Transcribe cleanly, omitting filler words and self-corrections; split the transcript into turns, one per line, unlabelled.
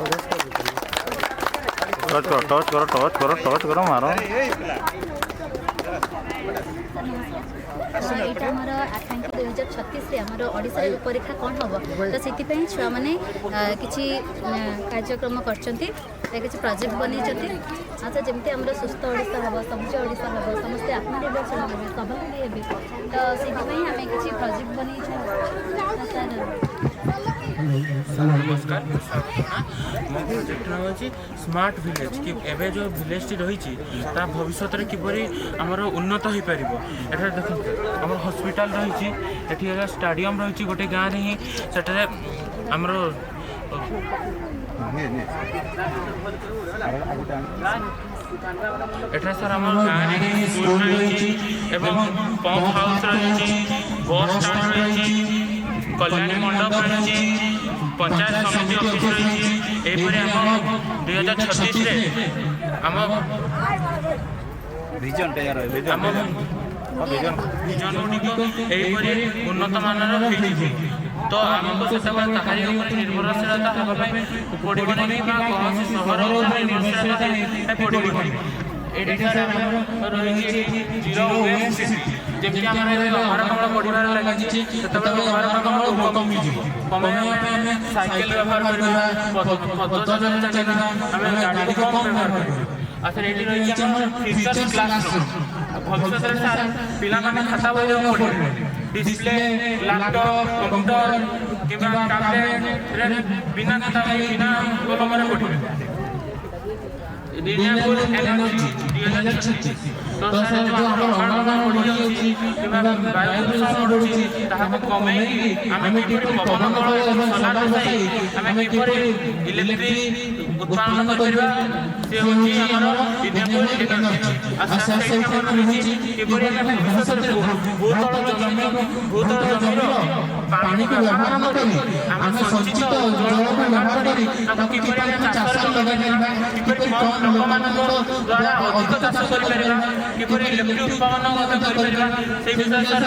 touch करो मारो
यहाँ आमर आकांक्षी 2036 आमर ओडिशा रूपरेखा कौन हम तो से छुआ मैंने किसी कार्यक्रम कर प्रोजेक्ट बन अच्छा जमी आम सुस्थ ओडिशा हम सबुज ओडिशा हम समस्ते आत्मनिर्भरशील हे स्वावलम्बी हे तो से आम किसी प्रोजेक्ट बन
नमस्कार मो प्रोजेक्ट नाम अच्छी स्मार्ट विलेज कि एवं जो विलेज टी रही भविष्य में किपरि आमर उन्नत हो पार एठार देखते आम हस्पिटाल रही स्टाडियम रही गोटे गाँव में ही सेठारे आमर एठार सर आम गाँव में स्कूल रही पंप हाउस रही बस स्टैंड रही कल्याणी मंडप रही पंचायत समिति ऑफिस रही आम 2036 आम विजन गुड़िक उन्नत मानर तो आमको से निर्भरशीलता पड़े कौन सहर निर्भरशीलता पड़े जमी अमरकमल बढ़ार लगी अमरकमल कमी साइकेल व्यवहार करवा गाड़ी को कम व्यवहार करवा अच्छा ये रही फ्यूचर क्लासरूम भविष्य सार पिला खाता बही पढ़े डिस्प्ले लैपटॉप कंप्यूटर कि टैबलेट बिना खाता बही बिना कलम पढ़े रिन्यूएबल एनर्जी 2036 तो सर जो अमरकमल बढ़ी अछि किबा वायु प्रदूषण बढ़ुछि ताहाको कमेई आमे किपरि पवन कल एवं सोलार बसाई आमे किपरि इलेक्ट्रिक उत्पादन करबा से होछि हमर रिन्यूएबल एनर्जी अच्छा से हमर रहिछि किपरि आमे भविष्य भूतल जमीन पानी को व्यवहार न करी आमे संचित जल को व्यवहार करी ताको किपरि आमे चाष लगा परिबा किपरि कम लोक मानक द्वारा अधिक चाष करि परिबा किपरि इलेक्ट्रिक उत्पादन कर परिबा से विषय सर